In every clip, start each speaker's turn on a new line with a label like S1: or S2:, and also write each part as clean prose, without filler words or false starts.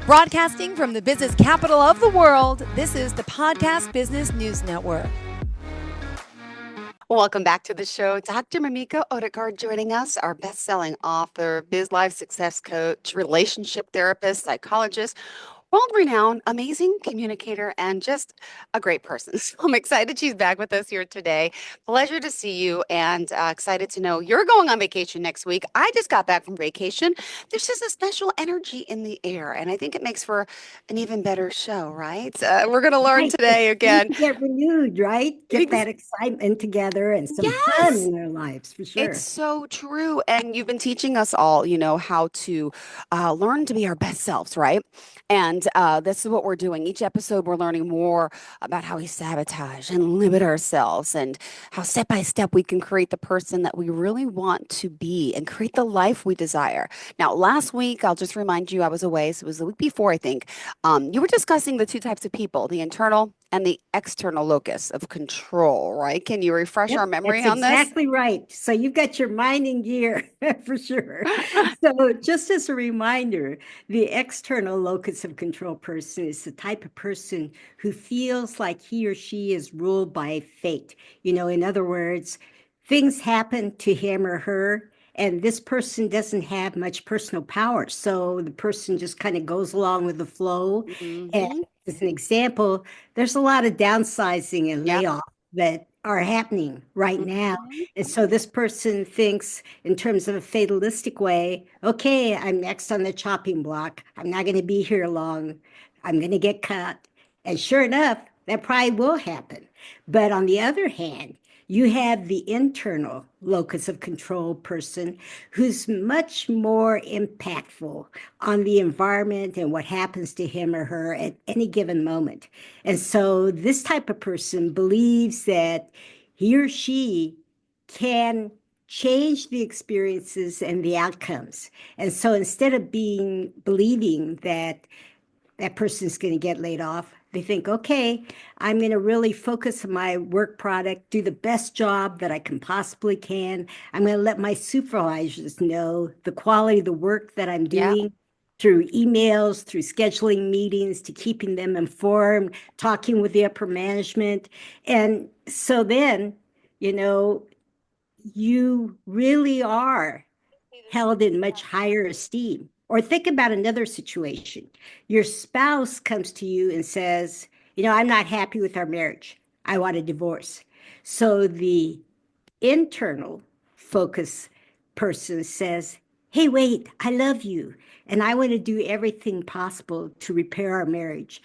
S1: Broadcasting from the business capital of the world, this is the Podcast Business News Network.
S2: Welcome back to the show. Dr. Mamiko Odegard joining us, our best-selling author, biz life success coach, relationship therapist, psychologist, world-renowned, amazing communicator, and just a great person. So I'm excited she's back with us here today. Pleasure to see you, and excited to know you're going on vacation next week. I just got back from vacation. There's just a special energy in the air, and I think it makes for an even better show, right? We're going to learn
S3: Right.
S2: today again.
S3: Get renewed, right? Get that excitement together and some fun
S2: Yes.
S3: in their lives, for sure.
S2: It's so true. And you've been teaching us all, how to learn to be our best selves, right? And this is what we're doing. Each episode, we're learning more about how we sabotage and limit ourselves and how step by step we can create the person that we really want to be and create the life we desire. Now, last week, I'll just remind you, I was away. So it was the week before, I think. You were discussing the two types of people, the internal and the external locus of control, right? Can you refresh our memory on this?
S3: Exactly right. So you've got your mind in gear for sure. So just as a reminder, the external locus of control person is the type of person who feels like he or she is ruled by fate. In other words, things happen to him or her, and this person doesn't have much personal power. So the person just kind of goes along with the flow. And as an example, there's a lot of downsizing and layoff that are happening right now. And so this person thinks in terms of a fatalistic way, okay, I'm next on the chopping block. I'm not going to be here long. I'm going to get cut. And sure enough, that probably will happen. But on the other hand, you have the internal locus of control person who's much more impactful on the environment and what happens to him or her at any given moment. And so this type of person believes that he or she can change the experiences and the outcomes. And so instead of believing that that person's going to get laid off, they think, okay, I'm going to really focus on my work product, do the best job that I can possibly can. I'm going to let my supervisors know the quality of the work that I'm doing through emails, through scheduling meetings, to keeping them informed, talking with the upper management. And so then, you really are held in much higher esteem. Or think about another situation. Your spouse comes to you and says, I'm not happy with our marriage. I want a divorce. So the internal focus person says, hey, wait, I love you. And I want to do everything possible to repair our marriage.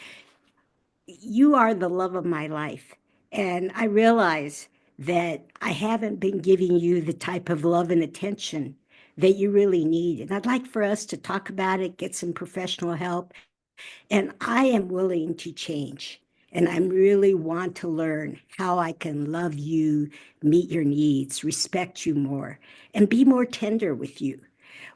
S3: You are the love of my life. And I realize that I haven't been giving you the type of love and attention that you really need. And I'd like for us to talk about it, get some professional help. And I am willing to change. And I really want to learn how I can love you, meet your needs, respect you more, and be more tender with you.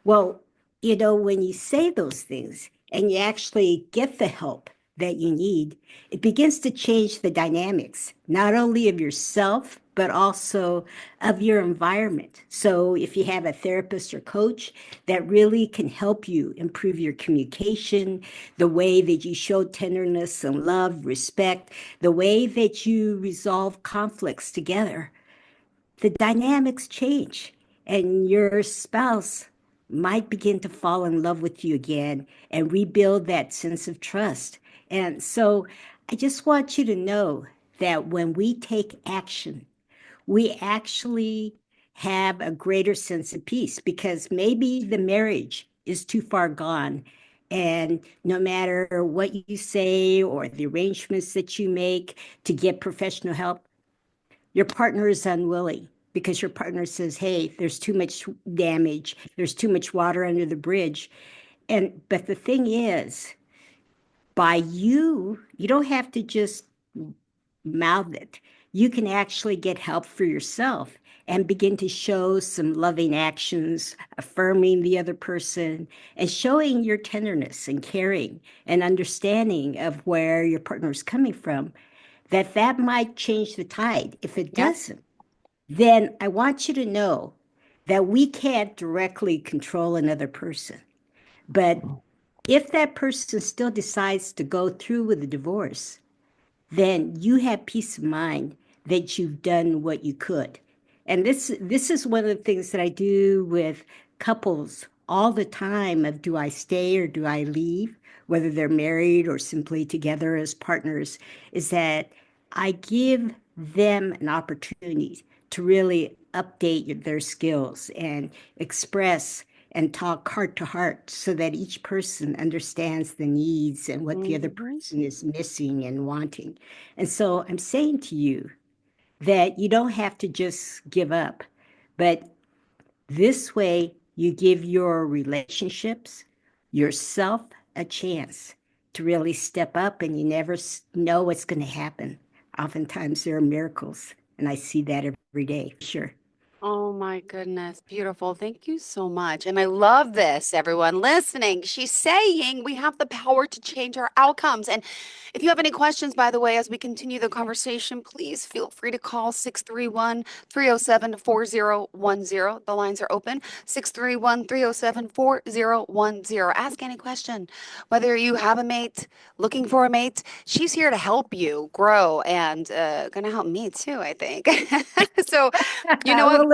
S3: Well, when you say those things and you actually get the help that you need, it begins to change the dynamics, not only of yourself, but also of your environment. So if you have a therapist or coach that really can help you improve your communication, the way that you show tenderness and love, respect, the way that you resolve conflicts together, the dynamics change and your spouse might begin to fall in love with you again and rebuild that sense of trust. And so I just want you to know that when we take action, we actually have a greater sense of peace, because maybe the marriage is too far gone. And no matter what you say or the arrangements that you make to get professional help, your partner is unwilling because your partner says, hey, there's too much damage, there's too much water under the bridge. But the thing is, by you don't have to just mouth it. You can actually get help for yourself and begin to show some loving actions, affirming the other person, and showing your tenderness and caring and understanding of where your partner is coming from. That might change the tide. If it doesn't, then I want you to know that we can't directly control another person, but If that person still decides to go through with the divorce, then you have peace of mind that you've done what you could. And this is one of the things that I do with couples all the time of do I stay or do I leave, whether they're married or simply together as partners, is that I give them an opportunity to really update their skills and express and talk heart to heart so that each person understands the needs and what the other
S2: Mm-hmm.
S3: person is missing and wanting. And so I'm saying to you that you don't have to just give up, but this way you give your relationships, yourself a chance to really step up, and you never know what's going to happen. Oftentimes there are miracles, and I see that every day. Sure.
S2: Oh my goodness, beautiful. Thank you so much. And I love this, everyone listening. She's saying we have the power to change our outcomes. And if you have any questions, by the way, as we continue the conversation, please feel free to call 631-307-4010. The lines are open. 631-307-4010. Ask any question. Whether you have a mate, looking for a mate, she's here to help you grow and gonna help me too, I think. So, you know what?
S3: Well,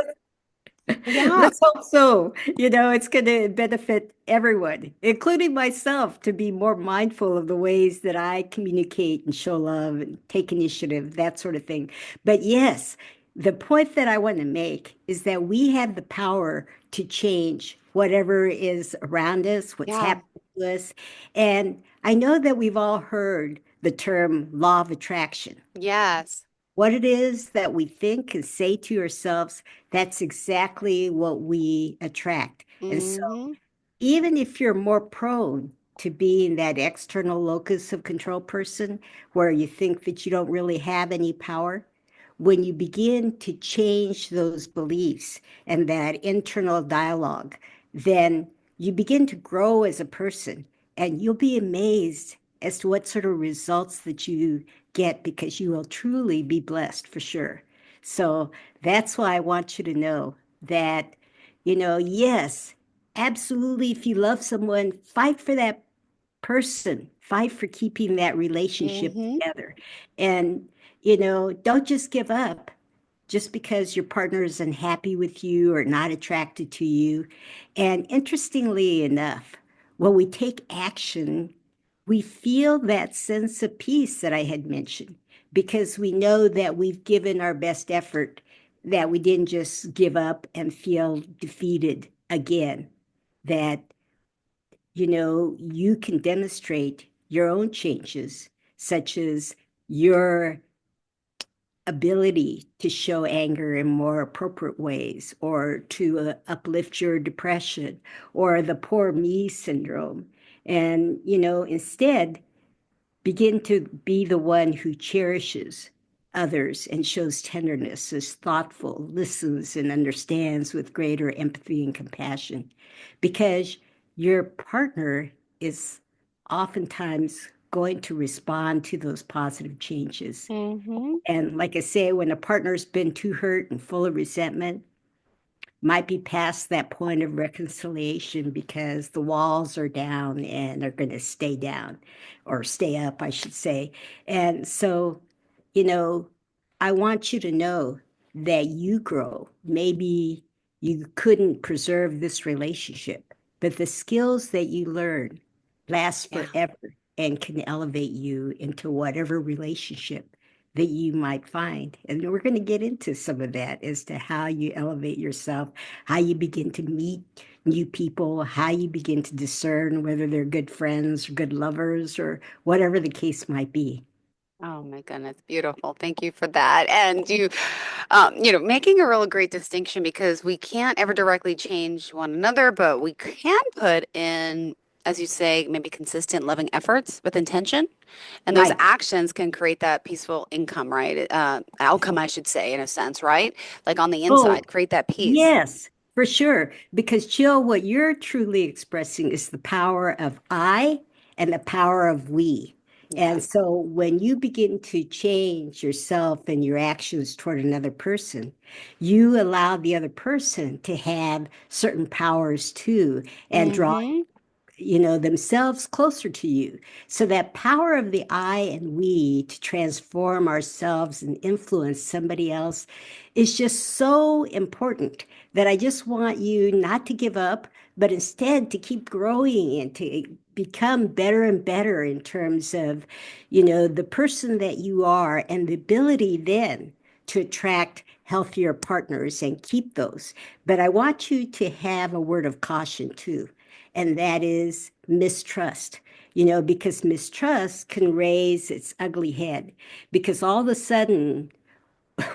S2: Yeah.
S3: let's hope so. It's going to benefit everyone, including myself, to be more mindful of the ways that I communicate and show love and take initiative, that sort of thing. But yes, the point that I want to make is that we have the power to change whatever is around us, what's
S2: Yeah.
S3: happening to us. And I know that we've all heard the term law of attraction.
S2: Yes.
S3: What it is that we think and say to ourselves, that's exactly what we attract. And so,
S2: Mm-hmm.
S3: even if you're more prone to being that external locus of control person where you think that you don't really have any power, when you begin to change those beliefs and that internal dialogue, then you begin to grow as a person, and you'll be amazed as to what sort of results that you get because you will truly be blessed for sure. So that's why I want you to know that, yes, absolutely, if you love someone, fight for that person, fight for keeping that relationship
S2: Mm-hmm.
S3: together. And, don't just give up just because your partner is unhappy with you or not attracted to you. And interestingly enough, when we take action, we feel that sense of peace that I had mentioned because we know that we've given our best effort, that we didn't just give up and feel defeated again, that you can demonstrate your own changes, such as your ability to show anger in more appropriate ways, or to uplift your depression, or the poor me syndrome. And, instead, begin to be the one who cherishes others and shows tenderness, is thoughtful, listens, and understands with greater empathy and compassion. Because your partner is oftentimes going to respond to those positive changes.
S2: Mm-hmm.
S3: And like I say, when a partner's been too hurt and full of resentment, might be past that point of reconciliation because the walls are down and are going to stay down or stay up, I should say. And so, you know, I want you to know that you grow. Maybe you couldn't preserve this relationship, but the skills that you learn last
S2: Yeah.
S3: forever and can elevate you into whatever relationship that you might find. And we're going to get into some of that as to how you elevate yourself, how you begin to meet new people, how you begin to discern whether they're good friends or good lovers or whatever the case might be.
S2: Oh my goodness, beautiful. Thank you for that. And making a real great distinction because we can't ever directly change one another, but we can put in, as you say, maybe consistent loving efforts with intention. And those
S3: Right.
S2: actions can create that peaceful income, right? Outcome, I should say, in a sense, right? Like on the
S3: Oh,
S2: inside, create that peace.
S3: yes, for sure. Because Jill, what you're truly expressing is the power of I and the power of we. And
S2: Yes.
S3: so when you begin to change yourself and your actions toward another person, you allow the other person to have certain powers too and draw
S2: Mm-hmm.
S3: themselves closer to you. So that power of the I and we to transform ourselves and influence somebody else is just so important that I just want you not to give up, but instead to keep growing and to become better and better in terms of, the person that you are and the ability then to attract healthier partners and keep those. But I want you to have a word of caution too, and that is mistrust. Because mistrust can raise its ugly head, because all of a sudden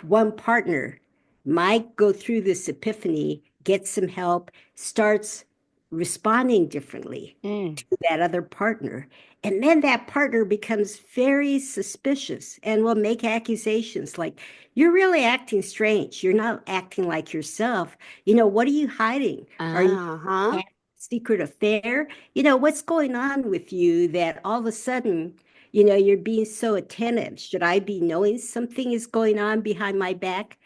S3: one partner might go through this epiphany, get some help, starts responding differently to that other partner. And then that partner becomes very suspicious and will make accusations like, you're really acting strange. You're not acting like yourself. What are you hiding? Are you
S2: Uh-huh.
S3: having a secret affair? What's going on with you that all of a sudden you're being so attentive. Should I be knowing something is going on behind my back?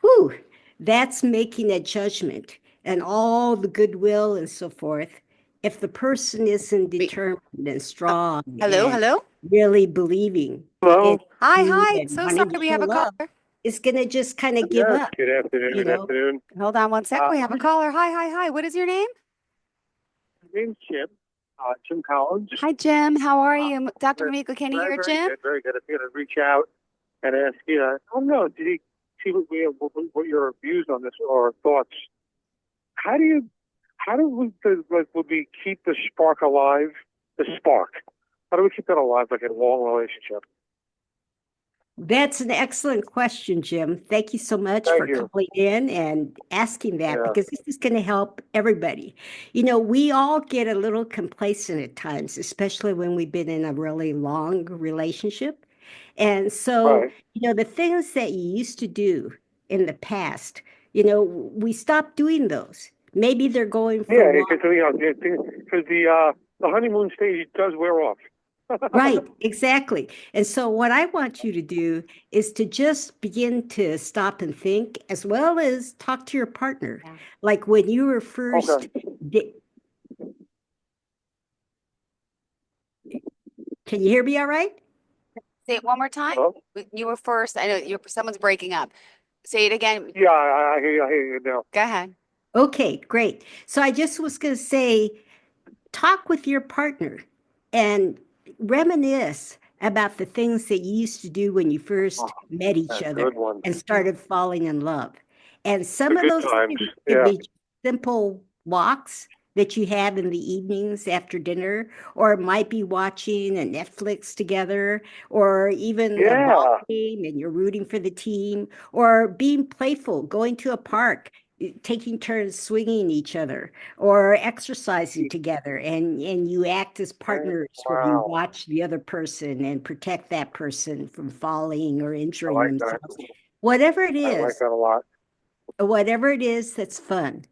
S3: Whew, that's making a judgment and all the goodwill and so forth. If the person isn't
S2: Me-
S3: determined and
S2: uh,
S3: strong
S2: hello,
S3: and
S2: hello.
S3: really believing in
S4: Hello.
S2: Hi,
S3: you
S2: hi.
S3: and
S2: So
S3: wanting
S2: sorry
S3: to
S2: we have a
S3: show up,
S2: caller.
S3: is going to just kind of give
S4: Yes.
S3: up,
S4: Good afternoon.
S3: you
S4: Good
S3: know?
S4: afternoon.
S2: Hold on one sec. We have a caller. Hi, hi, hi. What is your name?
S4: My name's Jim. Jim Collins.
S2: Hi, Jim. How are
S4: Uh,
S2: you? Dr.
S4: very,
S2: Mamiko, can you
S4: very,
S2: hear
S4: very
S2: Jim?
S4: good. Very good. If you're going to reach out and ask, I don't know, did he see what your views on this or thoughts? How do we keep the spark alive? The spark. How do we keep that alive like in a long relationship?
S3: That's an excellent question, Jim. Thank you so much for
S4: Thank you.
S3: calling in and asking that,
S4: Yeah.
S3: because this is going to help everybody. We all get a little complacent at times, especially when we've been in a really long relationship. And so,
S4: Right.
S3: the things that you used to do in the past, we stopped doing those. Maybe they're going for
S4: Yeah,
S3: walks.
S4: because the honeymoon stage does wear off.
S3: Right, exactly. And so, what I want you to do is to just begin to stop and think, as well as talk to your partner.
S2: Yeah.
S3: Like when you were first,
S4: Okay.
S3: da- can you hear me all right?
S2: Say it one more time.
S4: Hello?
S2: You were first. I know someone's breaking up. Say it again.
S4: Yeah, I hear you. I hear you now.
S2: Go ahead.
S3: Okay, great. So, I just was going to say, talk with your partner and reminisce about the things that you used to do when you
S4: Oh,
S3: first met each
S4: that's a
S3: other
S4: good one.
S3: and started falling in love. And
S4: The
S3: some of
S4: good
S3: those
S4: times.
S3: things could
S4: Yeah.
S3: be simple walks that you have in the evenings after dinner, or it might be watching a Netflix together, or even a ball
S4: Yeah.
S3: game and you're rooting for the team, or being playful, going to a park, taking turns swinging each other, or exercising together, and you act as partners where you
S4: Wow.
S3: watch the other person and protect that person from falling or
S4: I
S3: injuring
S4: like that.
S3: themselves. Whatever it
S4: I like
S3: is,
S4: that a lot.
S3: whatever it is that's fun,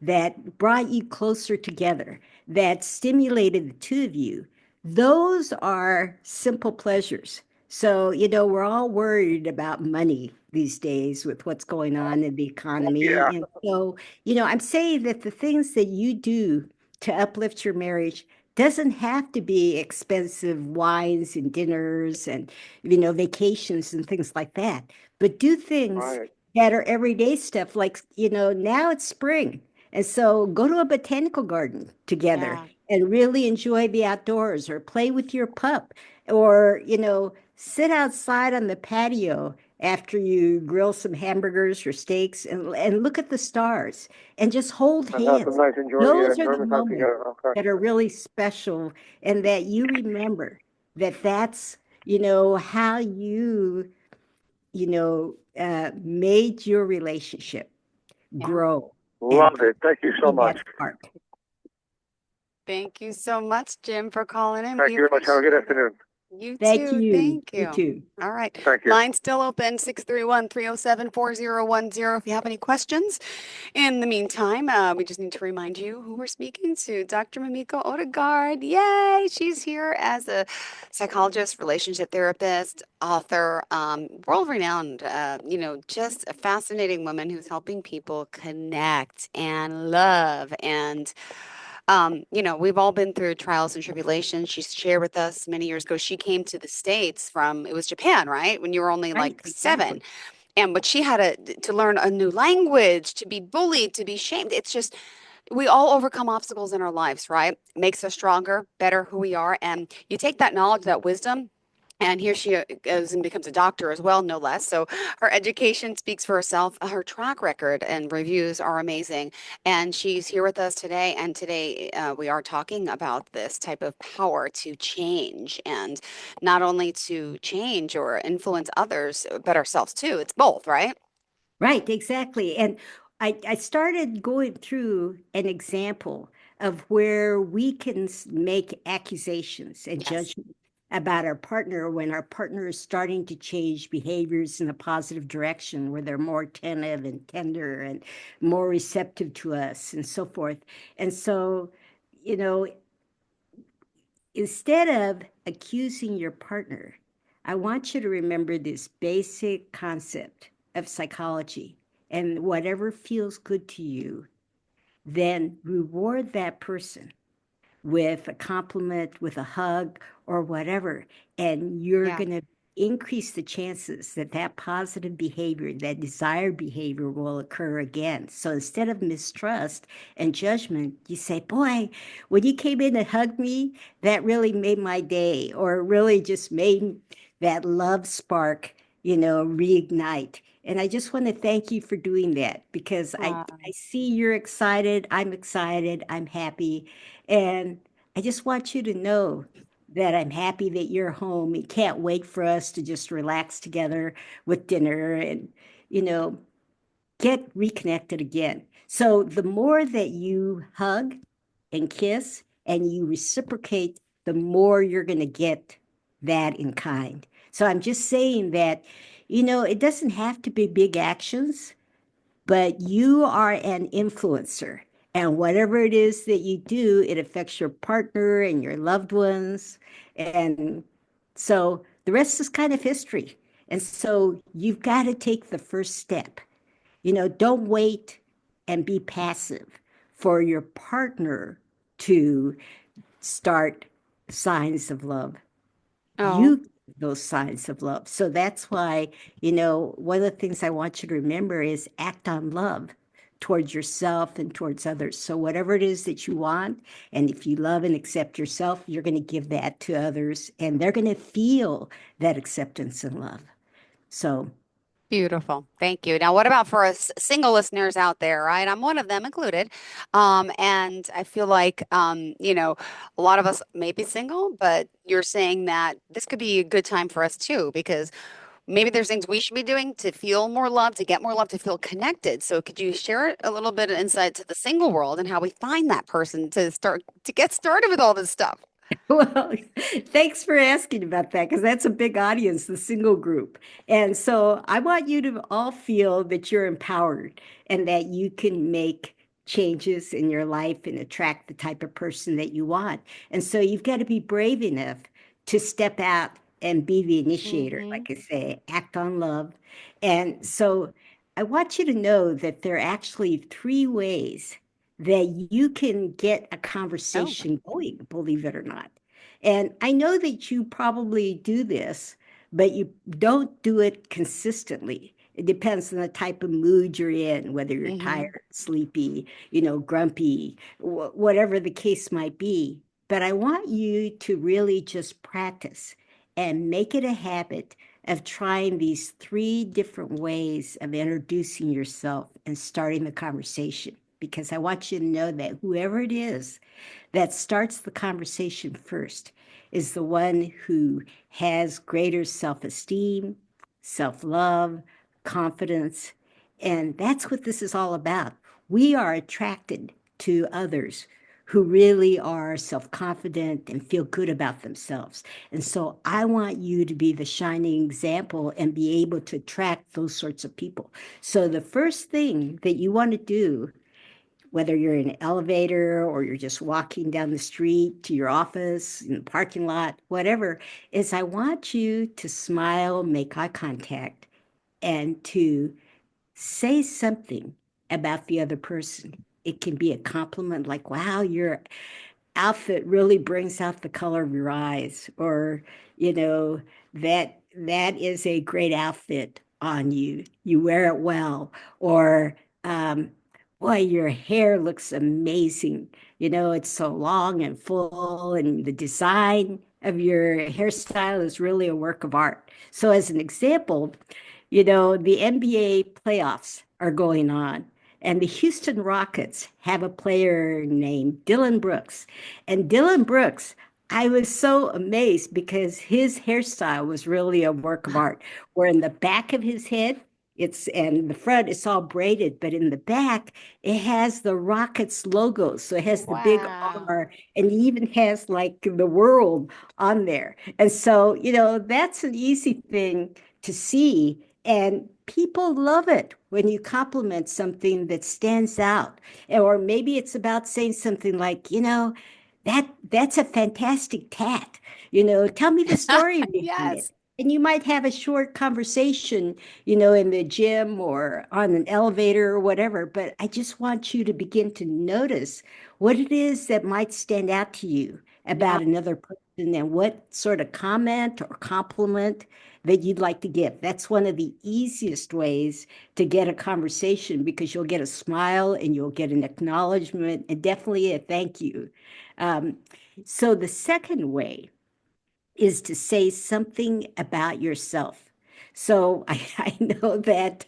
S3: that brought you closer together, that stimulated the two of you, those are simple pleasures. So, we're all worried about money these days with what's going on in the
S4: Yeah.
S3: economy. And so, I'm saying that the things that you do to uplift your marriage doesn't have to be expensive wines and dinners and, vacations and things like that, but do things
S4: Right.
S3: that are everyday stuff. Like, now it's spring. And so go to a botanical garden together
S2: Yeah.
S3: and really enjoy the outdoors, or play with your pup, or, sit outside on the patio after you grill some hamburgers or steaks, and look at the stars and just hold
S4: And have some
S3: hands.
S4: nice
S3: Those are the
S4: enjoyment time
S3: moments
S4: together. Okay.
S3: that are really special, and that you remember that that's, how made your relationship
S2: Yeah.
S3: grow and
S4: Love it. Thank you so
S3: be
S4: much.
S3: that spark.
S2: Thank you so much, Jim, for calling in.
S4: Thank
S2: We
S4: you very much. Have a good
S2: appreciate it.
S4: afternoon.
S2: You
S3: Thank
S2: too.
S3: you.
S2: Thank
S3: You
S2: you.
S3: too.
S2: All right.
S4: Thank you.
S2: Line's still open, 631-307-4010 if you have any questions. In the meantime, we just need to remind you who we're speaking to. Dr. Mamiko Odegard. Yay! She's here as a psychologist, relationship therapist, author, world-renowned, just a fascinating woman who's helping people connect and love and We've all been through trials and tribulations. She shared with us many years ago, she came to the States from, it was Japan, right? When you were only
S3: Right,
S2: like
S3: exactly.
S2: 7. And but she had to learn a new language, to be bullied, to be shamed. It's just we all overcome obstacles in our lives, right? Makes us stronger, better who we are. And you take that knowledge, that wisdom, and here she goes and becomes a doctor as well, no less. So her education speaks for herself. Her track record and reviews are amazing. And she's here with us today. And today we are talking about this type of power to change, and not only to change or influence others, but ourselves too. It's both, right?
S3: Right, exactly. And I started going through an example of where we can make accusations and
S2: Yes.
S3: judgment about our partner when our partner is starting to change behaviors in a positive direction, where they're more attentive and tender and more receptive to us and so forth. And so, you know, instead of accusing your partner, I want you to remember this basic concept of psychology. And whatever feels good to you, then reward that person with a compliment, with a hug, or whatever. And you're
S2: Yeah.
S3: going to increase the chances that that positive behavior, that desired behavior will occur again. So instead of mistrust and judgment, you say, boy, when you came in and hugged me, that really made my day, or really just made that love spark, reignite. And I just want to thank you for doing that, because I see you're excited. I'm excited. I'm happy. And I just want you to know that I'm happy that you're home and can't wait for us to just relax together with dinner and, you know, get reconnected again. So the more that you hug and kiss and you reciprocate, the more you're going to get that in kind. So I'm just saying that, it doesn't have to be big actions, but you are an influencer. And whatever it is that you do, it affects your partner and your loved ones. And so the rest is kind of history. And so you've got to take the first step. Don't wait and be passive for your partner to start signs of love.
S2: Oh,
S3: You give those signs of love. So that's why, one of the things I want you to remember is act on love towards yourself and towards others. So whatever it is that you want, and if you love and accept yourself, you're going to give that to others, and they're going to feel that acceptance and love. So,
S2: beautiful. Thank you. Now, what about for us single listeners out there, right? I'm one of them included. And I feel like, a lot of us may be single, but you're saying that this could be a good time for us too, because maybe there's things we should be doing to feel more love, to get more love, to feel connected. So could you share a little bit of insight to the single world and how we find that person to get started with all this stuff?
S3: well, thanks for asking about that, because that's a big audience, the single group. And so I want you to all feel that you're empowered and that you can make changes in your life and attract the type of person that you want. And so you've got to be brave enough to step out and be the initiator,
S2: Mm-hmm.
S3: like I say, act on love. And so I want you to know that there are actually 3 ways that you can get a
S2: Oh,
S3: conversation going, believe it or not. And I know that you probably do this, but you don't do it consistently. It depends on the type of mood you're in, whether you're
S2: mm-hmm.
S3: tired, sleepy, grumpy, whatever the case might be. But I want you to really just practice and make it a habit of trying these 3 different ways of introducing yourself and starting the conversation. Because I want you to know that whoever it is that starts the conversation first is the one who has greater self esteem, self love, confidence. And that's what this is all about. We are attracted to others who really are self confident and feel good about themselves. And so I want you to be the shining example and be able to attract those sorts of people. So the first thing that you want to do, whether you're in an elevator or you're just walking down the street to your office, in the parking lot, whatever, is I want you to smile, make eye contact, and to say something about the other person. it can be a compliment like, wow, your outfit really brings out the color of your eyes, or, you know, that is a great outfit on you. You wear it well, or boy, your hair looks amazing. You know, it's so long and full, and the design of your hairstyle is really a work of art. So, as an example, you know, the NBA playoffs are going on, and the Houston Rockets have a player named Dylan Brooks. And Dylan Brooks, I was so amazed because his hairstyle was really a work of art, where in the back of his head, and the front, it's all braided, but in the back, it has the Rockets logo. So it has the big
S2: Wow.
S3: R, and it even has like the world on there. And so, you know, that's an easy thing to see. And people love it when you compliment something that stands out. Or maybe it's about saying something like, you know, that's a fantastic tat. You know, tell me the story behind it.
S2: Yes.
S3: And you might have a short conversation, you know, in the gym or on an elevator or whatever. But I just want you to begin to notice what it is that might stand out to you
S2: Yeah.
S3: about another person, and what sort of comment or compliment that you'd like to give. That's one of the easiest ways to get a conversation, because you'll get a smile and you'll get an acknowledgement and definitely a thank you. Um, so the second way is to say something about yourself. So I know that,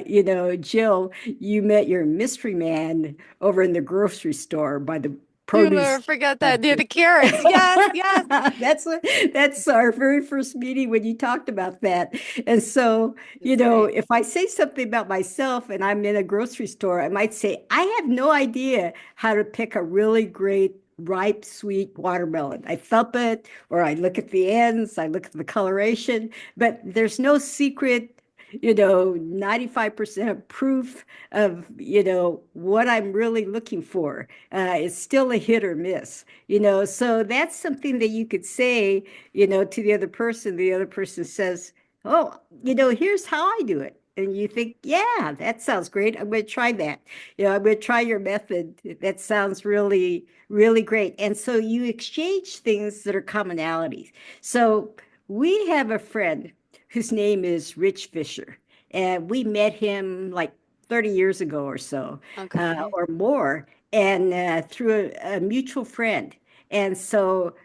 S3: you know, Jill, you met your mystery man over in the grocery store by the
S2: You'll never
S3: produce.
S2: forget that. Yeah, the carrots. Yes, yes.
S3: That's our very first meeting when you talked about that. And so, you
S2: That's
S3: know,
S2: great.
S3: if I say something about myself and I'm in a grocery store, I might say, I have no idea how to pick a really great ripe, sweet watermelon. I thump it, or I look at the ends, I look at the coloration, but there's no secret, you know, 95% proof of, you know, what I'm really looking for. It's still a hit or miss, you know. So that's something that you could say, you know, to the other person. The other person says, oh, you know, here's how I do it. And you think, yeah, that sounds great. I'm going to try that. You know, I'm going to try your method. That sounds really, really great. And so you exchange things that are commonalities. So we have a friend whose name is Rich Fisher, and we met him like 30 years ago or so,
S2: Okay.
S3: or more, and through a mutual friend. And so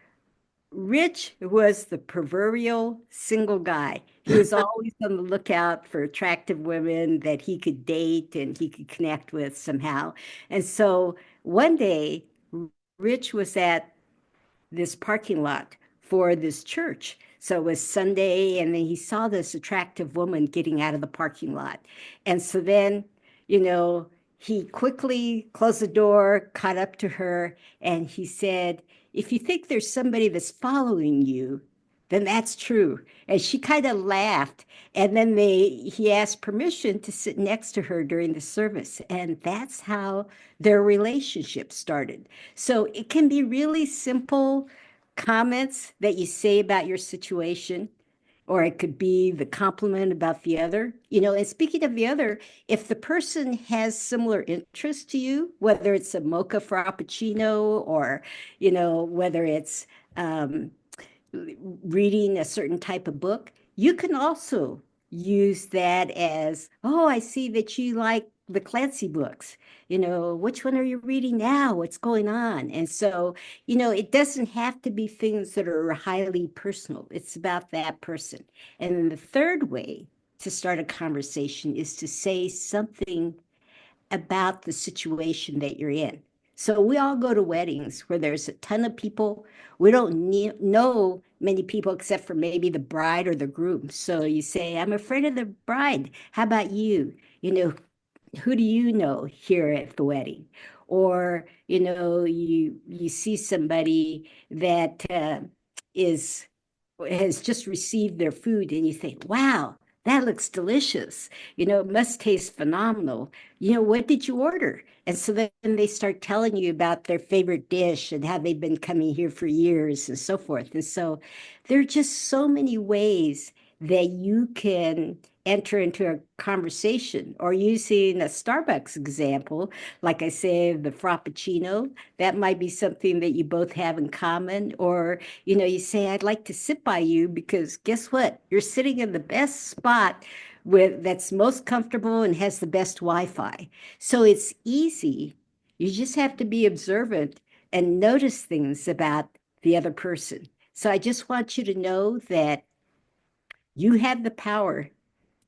S3: Rich was the proverbial single guy. He was always on the lookout for attractive women that he could date and he could connect with somehow. And so one day, Rich was at this parking lot for this church. So it was Sunday, and then he saw this attractive woman getting out of the parking lot. And so then, you know, he quickly closed the door, caught up to her, and he said, if you think there's somebody that's following you, then that's true. And she kind of laughed. And then he asked permission to sit next to her during the service. And that's how their relationship started. So it can be really simple comments that you say about your situation, or it could be the compliment about the other. You know, and speaking of the other, if the person has similar interests to you, whether it's a mocha frappuccino, or, you know, whether it's reading a certain type of book, you can also use that as, oh, I see that you like the Clancy books. You know, which one are you reading now? What's going on? And so, you know, it doesn't have to be things that are highly personal. It's about that person. And then the third way to start a conversation is to say something about the situation that you're in. So we all go to weddings where there's a ton of people. We don't know many people except for maybe the bride or the groom. So you say, I'm a friend of the bride. How about you? You know, who do you know here at the wedding? Or, you know, you see somebody that is has just received their food, and you think, wow, that looks delicious. You know, it must taste phenomenal. You know, what did you order? And so then they start telling you about their favorite dish and how they've been coming here for years and so forth. And so there are just so many ways that you can enter into a conversation. Or using a Starbucks example, like I said, the Frappuccino, that might be something that you both have in common. Or, you say, I'd like to sit by you because guess what? You're sitting in the best spot that's most comfortable and has the best Wi-Fi. So it's easy. You just have to be observant and notice things about the other person. So I just want you to know that you have the power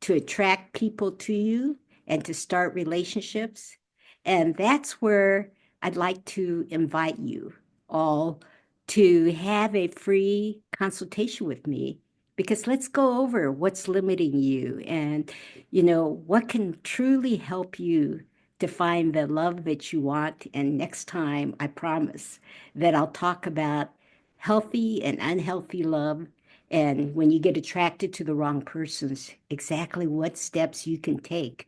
S3: to attract people to you and to start relationships. And that's where I'd like to invite you all to have a free consultation with me, because let's go over what's limiting you and what can truly help you to find the love that you want. And next time, I promise that I'll talk about healthy and unhealthy love, and when you get attracted to the wrong persons, exactly what steps you can take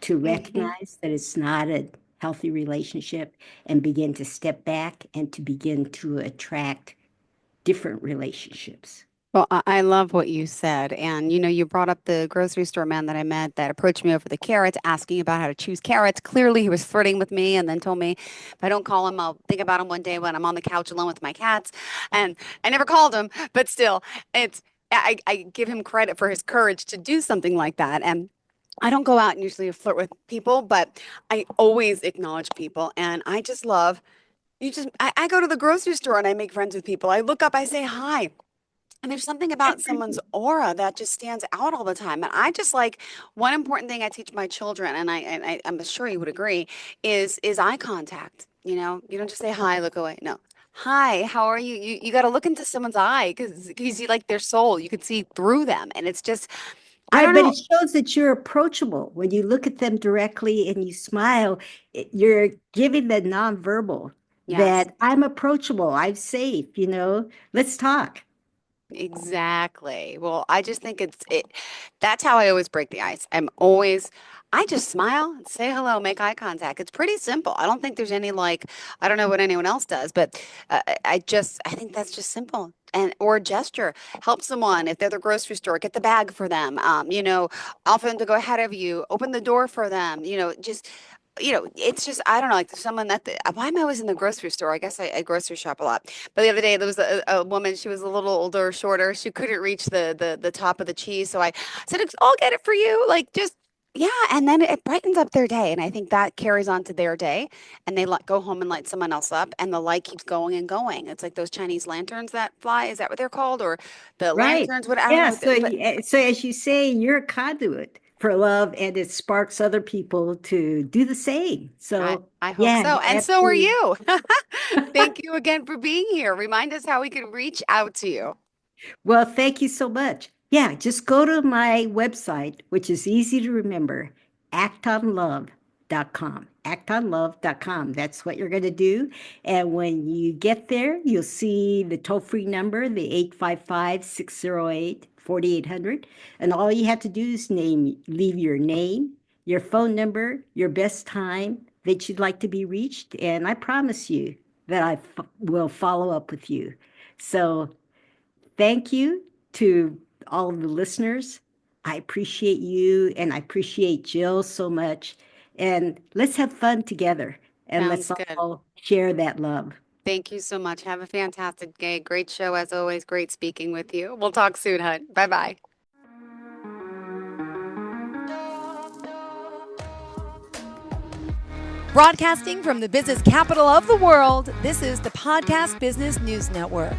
S3: to recognize that it's not a healthy relationship and begin to step back and to begin to attract different relationships.
S2: Well, I love what you said. And, you brought up the grocery store man that I met that approached me over the carrots, asking about how to choose carrots. Clearly, he was flirting with me and then told me if I don't call him, I'll think about him one day when I'm on the couch alone with my cats. And I never called him, but still, I give him credit for his courage to do something like that. And I don't go out and usually flirt with people, but I always acknowledge people. And I just love, I go to the grocery store and I make friends with people. I look up, I say hi. And there's something about someone's aura that just stands out all the time. And I just like one important thing I teach my children, and I'm sure you would agree, is eye contact. You don't just say hi, look away. No. Hi, how are you? You got to look into someone's eye because you see like their soul. You can see through them. And it's just, I
S3: Right,
S2: don't
S3: but
S2: know.
S3: it shows that you're approachable. When you look at them directly and you smile, you're giving the nonverbal
S2: Yes.
S3: that I'm approachable, I'm safe, let's talk.
S2: Exactly. Well, I just think that's how I always break the ice. I just smile, say hello, make eye contact. It's pretty simple. I don't think there's any I don't know what anyone else does, but I think that's just simple. And or a gesture, help someone if they're at the grocery store, get the bag for them. Offer them to go ahead of you, open the door for them. It's just I don't know, like someone why am I always in the grocery store? I guess I grocery shop a lot. But the other day there was a woman, she was a little older, shorter. She couldn't reach the top of the cheese. So I said, I'll get it for you. Like just yeah, and then it brightens up their day. And I think that carries on to their day. And they go home and light someone else up and the light keeps going and going. It's like those Chinese lanterns that fly. Is that what they're called? Or the
S3: Right.
S2: lanterns, what I don't
S3: Yeah.
S2: know. But
S3: So as you say, you're a conduit for love, and it sparks other people to do the same.
S2: I,
S3: So
S2: I hope
S3: yeah,
S2: so. And so are
S3: absolutely.
S2: you. Thank you again for being here. Remind us how we can reach out to you.
S3: Well, thank you so much. Yeah, just go to my website, which is easy to remember, actonlove.com. Actonlove.com. That's what you're going to do. And when you get there, you'll see the toll-free number, the 855-608-4800. And all you have to do is leave your name, your phone number, your best time that you'd like to be reached. And I promise you that will follow up with you. So thank you to all of the listeners. I appreciate you and I appreciate Jill so much. And let's have fun together and
S2: Sounds
S3: let's
S2: good.
S3: all share that love.
S2: Thank you so much. Have a fantastic day. Great show as always. Great speaking with you. We'll talk soon, hun. Bye bye.
S1: Broadcasting from the business capital of the world, this is the Podcast Business News Network.